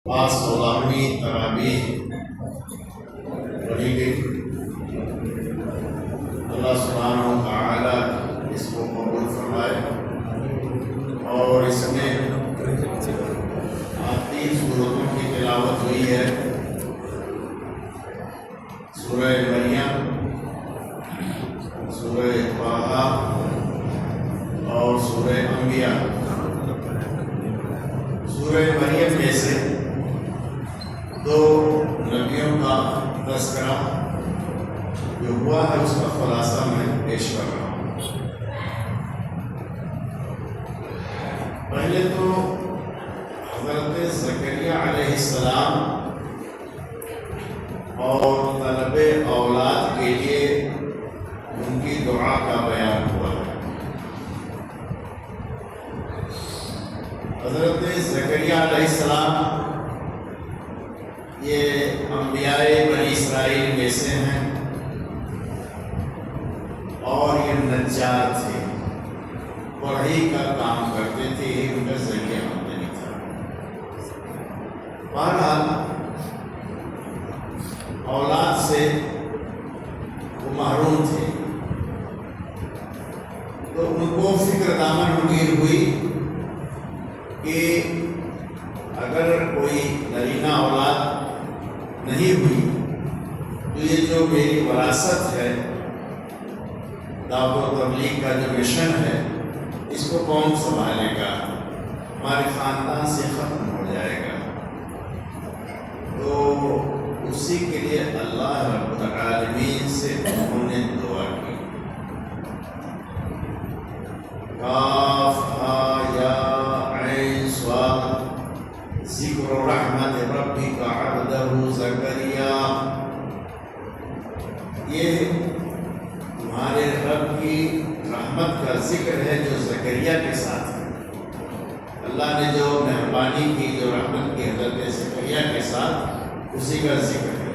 پاس 16ویں تراویح پڑھی گئی۔ اللہ سبحانہ و تعالیٰ اس کو قبول فرمائے اور اس میں 3 سورتوں کی تلاوت ہوئی ہے، سورہ مریم، سورہ طٰہٰ اور سورہ انبیاء۔ سورہ مریم میں سے 2 نبیوں کا تذکرہ جو ہوا ہے اس کا خلاصہ میں پیش کر رہا ہوں۔ پہلے تو حضرت زکریا علیہ السلام اور طلب اولاد کے لیے ان کی دعا کا بیان ہوا ہے۔ حضرت زکریا علیہ السلام یہ انبیاء بنی اسرائیل میں سے ہیں اور یہ نجار تھے، پڑھائی کا کام کرتے تھے، ان کا ذریعہ آمدنی تھا۔ بہرحال اولاد سے وہ محروم تھے، تو ان کو فکر دامن مغیر ہوئی کہ اگر کوئی نرینہ اولاد نہیں ہوئی تو یہ جو میری وراثت ہے، دعوت و تبلیغ کا جو مشن ہے، اس کو کون سنبھالے گا؟ ہمارے خاندان سے ختم ہو جائے گا۔ تو اسی کے لیے اللہ رب العالمین سے انہوں نے دعا کی، کاف ہا یا عین صاد ذکر رحمت ربک عبدہ زکریا۔ یہ تمہارے رب کی رحمت کا ذکر ہے جو زکریا کے ساتھ ہے۔ اللہ نے جو مہربانی کی، جو رحمت کی حضرت زکریا کے ساتھ، اسی کا ذکر ہے۔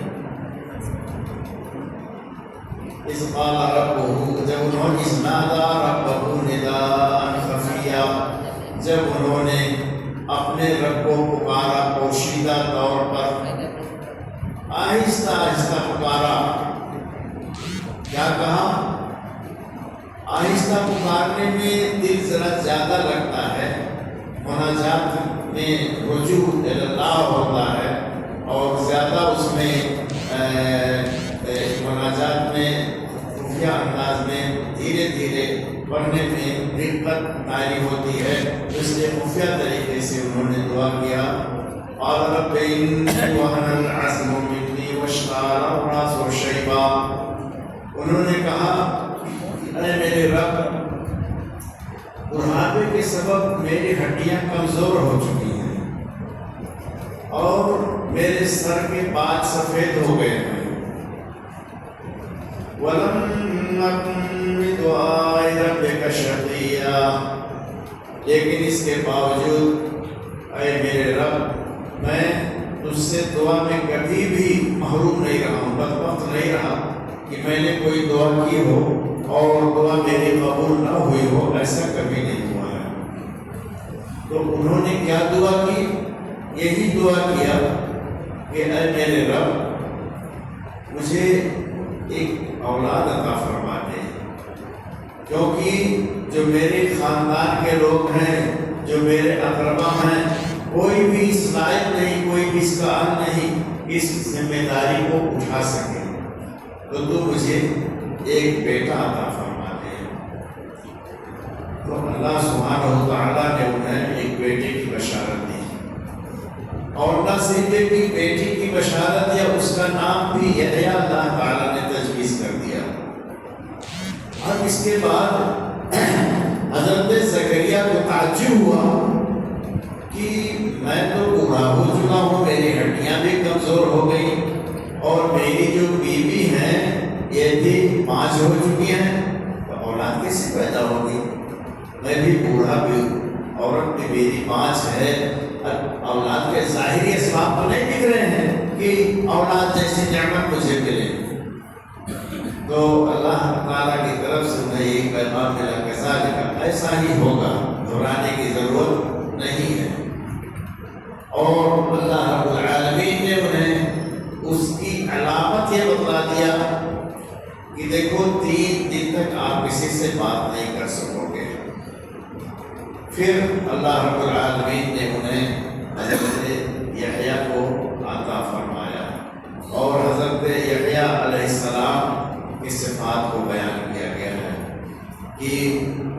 اذ قال ربہ، جب انہوں نے نادا ربہ نداء خفیہ، جب انہوں نے اپنے رب کو پکارا پوشیدہ طور پر، آہستہ آہستہ پکارا۔ کیا کہا؟ آہستہ پکارنے میں دل ذرا زیادہ لگتا ہے، مناجات میں رجوع اللہ ہوتا ہے اور زیادہ اس میں مناجات میں خفیہ انداز میں دھیرے دھیرے پڑھنے میں دقت طاری ہوتی ہے، اس لیے خفیہ طریقے سے انہوں نے دعا کیا۔ قال رب انی وہن العظم منی واشتعل الرأس شیبا۔ انہوں نے کہا اے میرے رب، بڑھاپے کے سبب میری ہڈیاں کمزور ہو چکی ہیں اور میرے سر کے بال سفید ہو گئے ہیں۔ وَلَمْ أَكُنْ بِدُعَاءِ رَبِّكَ شَقِيًّا، لیکن اس کے باوجود اے میرے رب، میں تجھ سے دعا میں کبھی بھی محروم نہیں رہا ہوں، بدبخت نہیں رہا کہ میں نے کوئی دعا کی ہو اور دعا میری قبول نہ ہوئی ہو، ایسا کبھی نہیں ہوا ہے۔ تو انہوں نے کیا دعا کی؟ یہی دعا کیا کہ اے میرے رب، مجھے ایک اولاد عطا فرما دے، کیونکہ جو میرے خاندان کے لوگ ہیں، جو میرے اقربا ہیں، کوئی بھی اس لائق نہیں، کوئی بھی اس کا اہل نہیں اس ذمہ داری کو اٹھا سکے، تو تو مجھے ایک بیٹا عطا فرما دے۔ تو اللہ سبحانہ و تعالیٰ نے انہیں ایک بیٹے کی بشارت دی، اور نہ صرف ایک بیٹی کی بشارت دیا، اس کا نام بھی یحییٰ اللہ تعالیٰ نے تجویز کر دیا۔ اب اس کے بعد حضرت زکریا کو تعجب ہوا کہ میں تو بوڑھا ہو چکا ہوں، میری ہڈیاں بھی کمزور ہو گئی اور میری جو بیوی ہیں یہ بھی 5 ہو چکی ہیں، تو اولاد کیسے پیدا ہوگی؟ میں بھی بوڑھا بھی ہوں، عورت بھی میری 5 ہے، اولاد کے ظاہری اسباب تو نہیں دکھ رہے ہیں کہ اولاد جیسی نعمت مجھے ملے۔ تو اللہ تعالیٰ کی طرف سے انہیں یہ پیغام ملا، کذالک، ایسا ہی ہوگا، گھبرانے کی ضرورت نہیں ہے۔ اور اللہ رب العالمین نے انہیں اس کی علامت یہ بتلا دیا کہ دیکھو 3 دن تک آپ کسی سے بات نہیں کر سکو گے۔ پھر اللہ رب العالمین نے انہیں حضرت یحییٰ کو عطا فرمایا اور حضرت یحییٰ علیہ السلام کی صفات کو بیان کیا گیا ہے کہ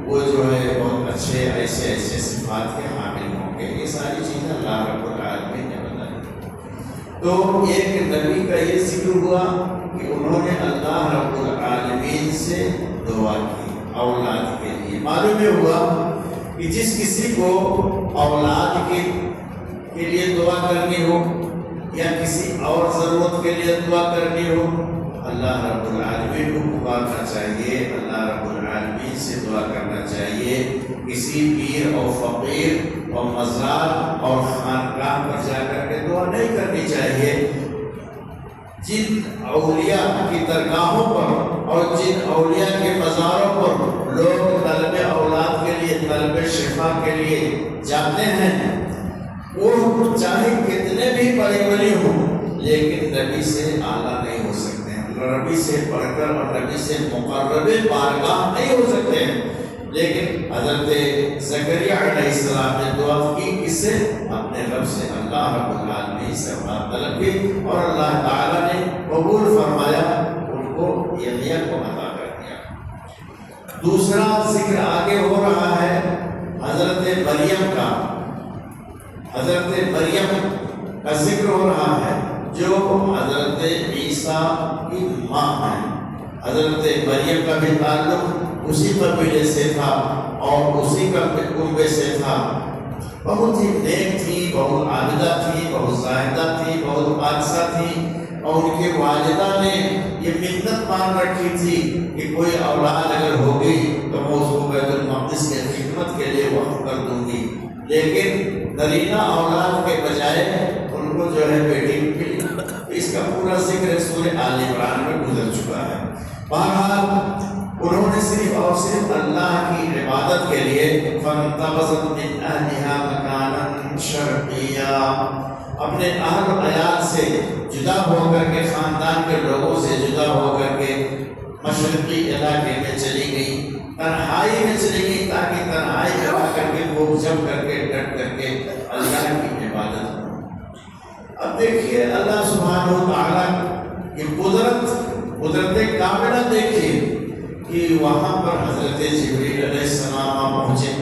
وہ جو ہے بہت اچھے ایسے صفات کے حامل ہوں گے۔ یہ ساری چیزیں اللہ رب العالمین نے بتائی۔ تو ایک نبی کا یہ ذکر ہوا کہ انہوں نے اللہ رب العالمین سے دعا کی اولاد کے لیے۔ معلوم یہ ہوا کہ جس کسی کو اولاد کے لیے دعا کرنی ہو یا کسی اور ضرورت کے لیے دعا کرنی ہو، اللہ رب العالمین کو پکارنا چاہیے، اللہ رب العالمین سے دعا کرنا چاہیے۔ کسی پیر اور فقیر اور مزار اور خانقاہ پر جا کر کے دعا نہیں کرنی چاہیے۔ جن اولیاء کی درگاہوں پر اور جن اولیاء کے مزاروں پر لوگ طلب اولاد کے لیے، طلب شفا کے لیے جاتے ہیں، وہ چاہے کتنے بھی بڑے ولی ہوں لیکن نبی سے اعلیٰ نہیں ہو سکتے ہیں، نبی سے بڑھ کر اور نبی سے مقرب بارگاہ نہیں ہو سکتے ہیں۔ لیکن حضرت زکریا علیہ السلام نے دعا کی، کس سے؟ اپنے رب سے، اللہ رب العالمین سے بات طلب کی اور اللہ تعالیٰ نے قبول فرمایا، ان کو یحییٰ کو عطا کر دیا۔ دوسرا ذکر آگے ہو رہا ہے حضرت مریم کا۔ حضرت مریم کا ذکر ہو رہا ہے جو حضرت عیسیٰ کی ماں ہے۔ حضرت مریم کا بھی تعلق اسی قبیلے سے تھا اور اسی کا کنبے سے تھا۔ بہت ہی نیک تھی، بہت عابدہ تھی، بہت زاہدہ تھی، بہت پاکیزہ تھی، اور ان کی والدہ نے یہ منت مان رکھی تھی کہ کوئی اولاد اگر ہوگی تو میں اس کو بیت المقدس کی خدمت کے لیے وقف کر دوں گی، لیکن نرینہ اولاد کے بجائے ان کو جو ہے بیٹی ملی۔ اس کا پورا ذکر سورہ آل عمران میں گزر چکا ہے۔ بہرحال انہوں نے صرف اور صرف اللہ کی عبادت کے لیے فانتبذت من اہلها مکانا شرقیا، اپنے اہل و عیال سے جدا ہو کر کے، خاندان کے لوگوں سے جدا ہو کر کے مشرقی علاقے میں چلی گئی، تنہائی میں چلی گئی، تاکہ تنہائی میں آ کر کے خوب جم کر کے ڈٹ کر کے اللہ کی عبادت کریں۔ اب دیکھیے اللہ سبحانہ و تعالیٰ کی قدرت کاملہ دیکھیے کہ وہاں پر حضرت جبریل علیہ السلام پہنچے،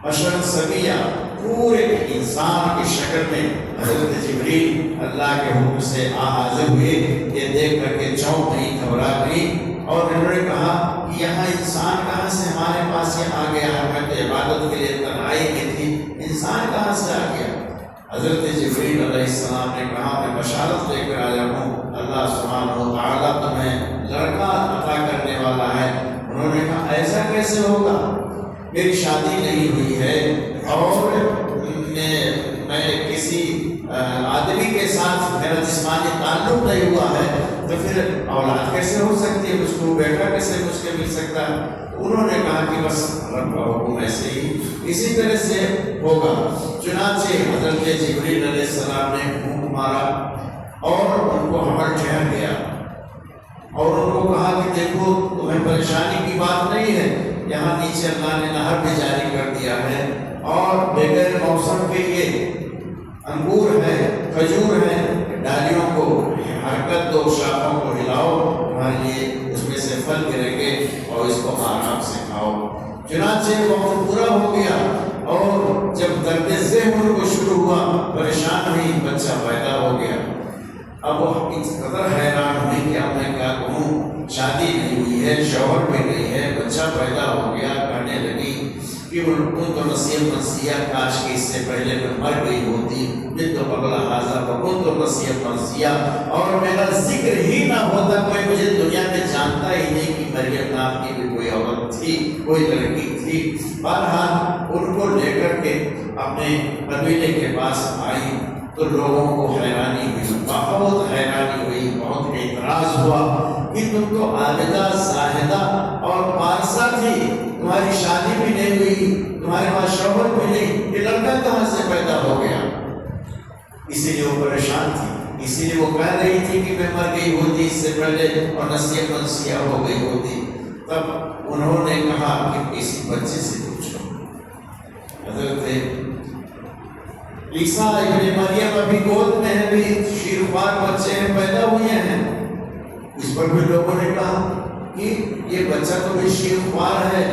بشر سویہ، پورے انسان کی شکل میں حضرت جبریل اللہ کے حکم سے حاضر ہوئے۔ یہ دیکھ کر کے چونک گئی، گھبرا گئی، اور انہوں نے کہا کہ یہاں انسان کہاں سے ہمارے پاس یہ آ گیا؟ ہمیں تو عبادت کے لیے تنہائی میں تھی، انسان کہاں سے آ گیا؟ حضرت جبریل علیہ السلام نے کہا میں بشارت لے کر آیا ہوں، اللہ سبحانہ و تعالیٰ تمہیں لڑکا عطا کرنے والا ہے۔ انہوں نے کہا ایسا کیسے ہوگا؟ میری شادی نہیں ہوئی ہے اور میں کسی آدمی کے ساتھ میرا جسمانی تعلق نہیں ہوا ہے، تو پھر اولاد کیسے ہو سکتی ہے؟ مجھ کو بیٹا کیسے مجھ کے مل سکتا ہے؟ انہوں نے کہا کہ بس رب کا حکم ایسے ہی اسی طرح سے ہوگا۔ چنانچہ حضرت جبریل علیہ السلام نے پھونک مارا اور ان کو حمل ٹھہر گیا، اور ان کو کہا کہ دیکھو تمہیں پریشانی کی بات نہیں ہے، یہاں نیچے اللہ نے نہر بھی جاری کر دیا ہے، اور بغیر موسم کے یہ انگور ہے، کھجور ہے، ڈالیوں کو حرکت دو، شاخوں کو ہلاؤ، تمہارے لیے اس میں سے پھل گریں گے اور اس کو آرام سے کھاؤ۔ چنانچہ وقت پورا ہو گیا، اور جب درد ذہن کو شروع ہوا، پریشان ہوئی، بچہ پیدا ہو گیا۔ اب وہ اس قدر حیران ہوئی کہ اب میں کیا کہوں، شادی نہیں ہوئی ہے، شوہر بھی نہیں ہے، بچہ پیدا ہو گیا۔ کہنے لگی کہ ان تو نصیب منسیہ، کاش کہ اس سے پہلے میں مر گئی ہوتی، جن تو قبل حاضر بکن تو نصیب منسیہ، اور میرا ذکر ہی نہ ہوتا، کوئی مجھے دنیا میں جانتا ہی نہیں کہ مریم نام کی بھی کوئی عورت تھی، کوئی لڑکی تھی۔ بہرحال ان کو لے کر کے اپنے قبیلے کے پاس آئی تو لوگوں کو حیرانی ہوئی، بہت حیرانی ہوئی، بہت اعتراض ہوا کہ تم تو عابدہ، زاہدہ اور پارسا تھی، تمہاری شادی بھی نہیں ہوئی، تمہارے پاس شوہر بھی نہیں، یہ لڑکا کہاں سے پیدا ہو گیا؟ اسی لیے وہ پریشان تھی، اسی لیے وہ کہہ رہی تھی کہ میں مر گئی ہوتی اس سے پہلے اور نصیحت منسیہ ہو گئی ہوتی۔ تب انہوں نے کہا کہ کسی بچے سے پوچھو۔ حضرت عیسیٰ ابن مریم ابھی گود میں ہے، بھی شیرخوار بچے ہیں، پیدا ہوئے ہیں۔ اس پر بھی لوگوں نے کہا کہ یہ بچہ تو بھی شیرخوار ہے،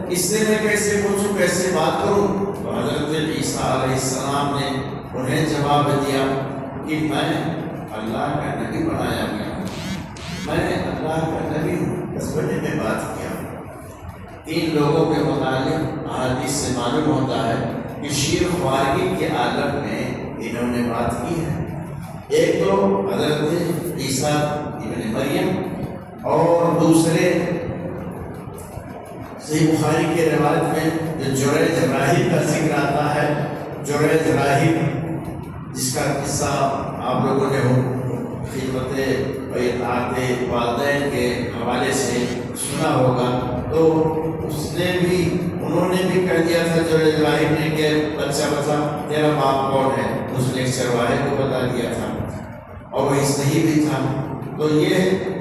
اس سے میں کیسے پوچھوں، کیسے بات کروں؟ تو حضرت عیسیٰ علیہ السلام نے انہیں جواب دیا کہ میں اللہ کا نبی بنایا گیا ہوں، میں اللہ کا نبی ہوں، بس بڑے میں بات کیا۔ 3 لوگوں کے متعلق احادیث سے معلوم ہوتا ہے کہ شیرخواری کے عالم میں انہوں نے بات کی ہے۔ ایک تو حضرت عیسیٰ ابن مریم، اور دوسرے صحیح بخاری کے روایت میں جو جریج راہب کا ذکر آتا ہے، جریج راہب جس کا قصہ آپ لوگوں نے خدمت و اطاعت والدین کے حوالے سے سنا ہوگا، تو انہوں نے بھی کہہ دیا تھا جریج راہب نے کہ بچہ تیرا باپ کون ہے، اس نے ایک چرواہے کو بتا دیا تھا اور وہی صحیح بھی تھا۔ تو یہ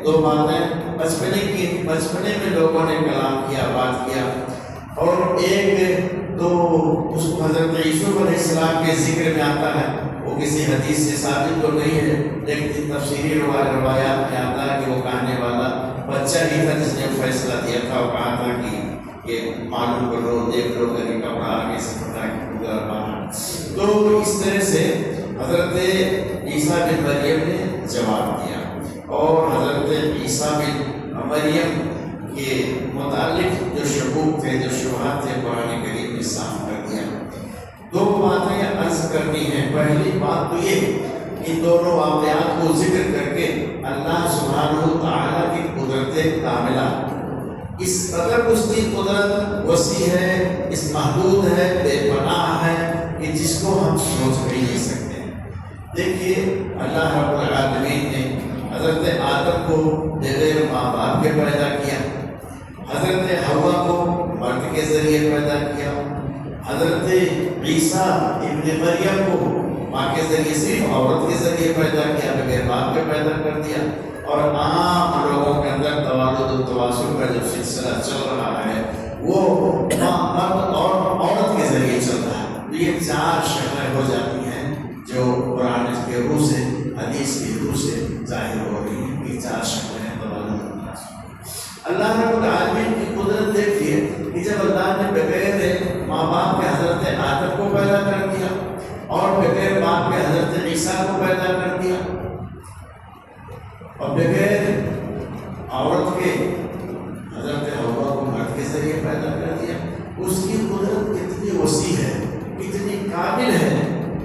2 باتیں بچپنے میں لوگوں نے کلام کیا، بات کیا۔ اور ایک تو اس کو حضرت یوسف علیہ السلام کے ذکر میں آتا ہے، وہ کسی حدیث سے ثابت تو نہیں ہے، لیکن تفسیری روایات میں آتا ہے کہ وہ کہنے والا بچہ ہی تھا جس نے فیصلہ دیا تھا اور کہا تھا کہ یہ معلوم کرو، دیکھ لو کہ کپڑا آگے سے پھٹا کے گزر باہر۔ تو اس طرح سے حضرت عیسیٰ بن مریم نے جواب دیا، اور حضرت عیسیٰ بن مریم کے متعلق جو شکوک تھے، جو شبہات تھے، قرآن کریم نے صاف کر دیا۔ 2 باتیں عرض کرنی ہیں۔ پہلی بات تو یہ کہ دونوں واقعات کو ذکر کر کے اللہ سبحانہ و تعالیٰ کی قدرت کاملہ، اس قدر اس کی قدرت وسیع ہے، اس محدود ہے، بے پناہ ہے کہ جس کو ہم سوچ بھی نہیں سکتے۔ دیکھیے اللہ رب العالمین نے حضرت آدم کو بغیر ماں باپ کے پیدا کیا، حضرت حوا کو مرد کے ذریعے پیدا کیا، حضرت عیسیٰ ابن مریم کو ماں کے ذریعے صرف عورت کے ذریعے پیدا کیا، بغیر باپ کے پیدا کر دیا۔ اور عام لوگوں کے اندر توالد و تواصل کا جو سلسلہ چل رہا ہے وہ مرد اور عورت کے ذریعے چل رہا ہے۔ یہ 4 شکلیں ہو جاتی ہیں جو قرآن کے روح سے، حدیث کی روح سے ظاہر ہو رہی ہیں۔ یہ 4 شکلیں ہیں توالد و تواصل۔ اللہ رب العالمین کی قدرت دیکھیے کہ جب اللہ نے بغیر ماں باپ کے حضرت آدم کو پیدا کر دیا اور بغیر باپ کے حضرت عیسیٰ کو پیدا کر دیا، اور بغیر عورت کے حضرت حوا کو مرد کے ذریعے پیدا کر دیا، اس کی قدرت کتنی وسیع ہے، کتنی کامل ہے،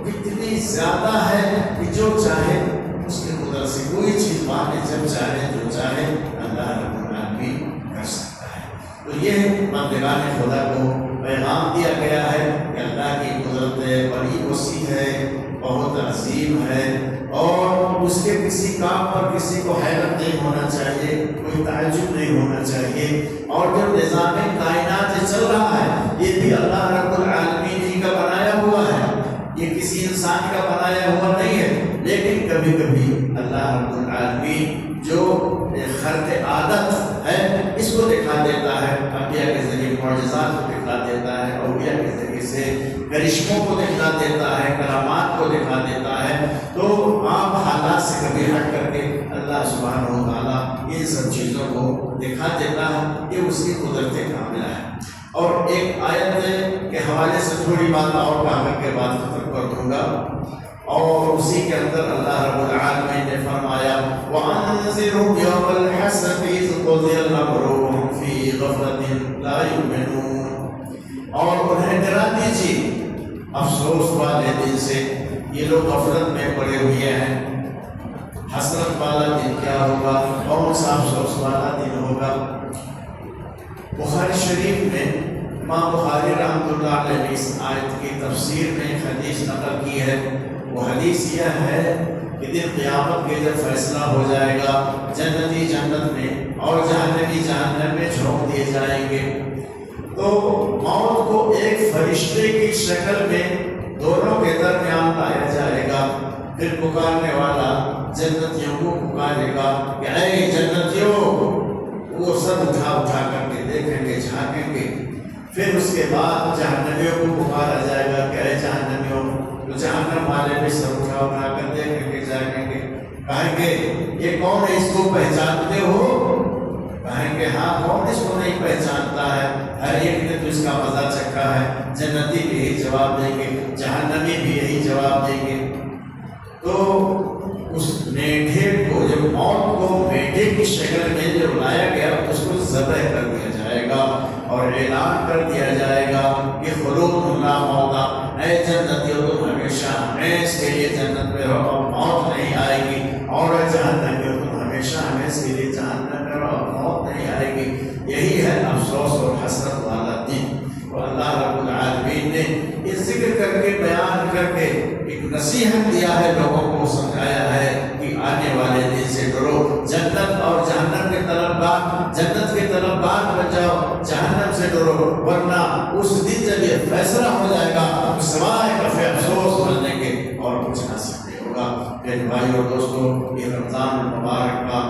کتنی زیادہ ہے کہ جو چاہے اس کی قدرت سے کوئی چیز مانے، جب چاہے جو چاہے اللہ رب العالمین کر سکتا ہے۔ تو یہ بندگان خدا کو پیغام دیا گیا ہے کہ اللہ کی قدرت بڑی وسیع ہے، بہت عظیم ہے، اور اس کے کسی کام پر کسی کو حیرت نہیں ہونا چاہیے، کوئی تعجب نہیں ہونا چاہیے۔ اور جو نظام کائنات چل رہا ہے یہ بھی اللہ رب العالمین ہی کا بنایا ہوا ہے، یہ کسی انسان کا بنایا ہوا نہیں ہے۔ لیکن کبھی کبھی اللہ رب العالمین جو خرق عادت ہے اس کو دکھا دیتا ہے، انبیاء کے ذریعے معجزات کو دکھا دیتا ہے، اولیاء کے ذریعے سے کرشموں کو دکھا دیتا ہے، کرامات کو دکھا دیتا ہے۔ تو عام حالات سے کبھی ہٹ کر کے اللہ سبحانہ و تعالیٰ ان سب چیزوں کو دکھا دیتا ہے، یہ اس کی قدرت کاملہ ہے۔ اور ایک آیت کے حوالے سے تھوڑی بات اور کہا کر کے بات ختم کر دوں گا، اور اسی کے اندر اللہ رب العالمین نے فرمایا وَأَنذِرْهُمْ يَوْمَ الْحَسْرَةِ إِذْ قُضِيَ الْأَمْرُ وَهُمْ فِي غَفْلَةٍ لَا يُؤْمِنُونَ، اور انہیں ڈرا دیجیے افسوس والے دن سے، یہ لوگ غفلت میں پڑے ہوئے ہیں۔ حسرت والا دن کیا ہوگا، کون سا افسوس والا دن ہوگا؟ بخاری شریف میں امام بخاری رحمۃ اللہ علیہ اس آیت کی تفسیر میں ایک حدیث نقل کی ہے۔ وہ حدیث یہ ہے کہ دن قیامت کے جب فیصلہ ہو جائے گا، جنتی جنت میں اور جہنمی جہنم میں جھونک دیے جائیں گے، تو موت کو ایک فرشتے کی شکل میں دونوں کے درمیان لایا جائے گا، پھر پکارنے والا جنتیوں کو پکارے گا کہ اے جنتیوں، وہ سب اٹھا اٹھا کر کے دیکھیں گے، جھانکیں گے۔ پھر اس کے بعد جہنمیوں کو پکارا جائے گا کہ اے جہنمیوں، تو جہنم والے بھی سب اٹھا اٹھا کر دیکھیں گے، جھانکیں گے، کہیں گے یہ کون ہے، اس کو پہچانتے ہو؟ کہیں گے ہاں، کون اس کو نہیں پہچانتا ہے، ہر ایک نے تو اس کا مزہ چکھا ہے۔ جنتی بھی یہی جواب دیں گے، جہنمی بھی یہی جواب دیں گے۔ تو اس میڈھے کو، جب موت کو میڈھے کی شکل میں جو لایا گیا، اس کو ذبح کر دیا جائے گا اور اعلان کر دیا جائے گا کہ خلود لا موت، اے جنتیوں تم ہمیشہ ہمیش کے لیے جنت میں رہو، موت نہیں آئے گی، اور اے جہنمیوں تم ہمیشہ ہمیش کے لیے جہنم میں رہو، موت نہیں آئے گی۔ یہی ہے افسوس اور حسرت والا دن۔ تو اللہ رب العالمین نے یہ ذکر کر کے، بیان کر کے ایک نصیحت دیا ہے، لوگوں کو سمجھایا ہے کہ آنے والے دن سے ڈرو، جنت اور جہنم کے طلبگار، جنت کے طلبگار بن جاؤ، جہنم سے ڈرو، ورنہ اس دن جب یہ فیصلہ ہو جائے گا تو سوائے کفے افسوس بننے کے اور کچھ حاصل نہیں ہوگا۔ میرے بھائی اور دوستوں، یہ رمضان المبارک کا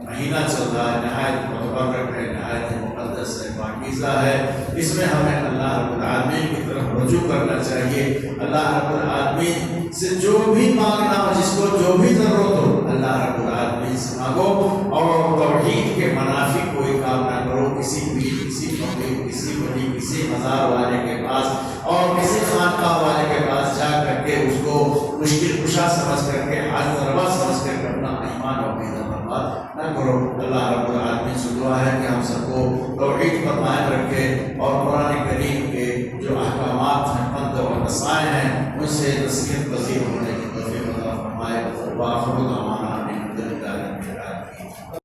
مہینہ چل رہا ہے، نہایت متبرک ہے، نہایت مقدس ہے، پاکیزہ ہے۔ اس میں ہمیں اللہ رب العالمین کی طرف رجوع کرنا چاہیے۔ اللہ رب العالمین سے جو بھی مانگنا ہو، جس کو جو بھی ضرورت ہو، اللہ رب العالمین سے مانگو، اور توحید کے منافی کوئی کام نہ کرو، کسی پیر، کسی فقیر، کسی ولی، کسی مزار والے کے پاس اور کسی خانقاہ والے کے پاس جا کر کے اس کو مشکل کشا سمجھ کر کے، حاجت روا سمجھ کر کے اپنا ایمان اور عقیدہ برباد نہ کرو۔ اللہ رب العالمین سے دعا ہے کہ ہم سب کو توحید پر قائم رکھے اور قرآن کریم کے جو احکامات ہیں، پند اور نصائح ہیں، ان سے نصیحت پذیر ہونے کی توفیق عطا فرمائے۔ وآخر دعوانا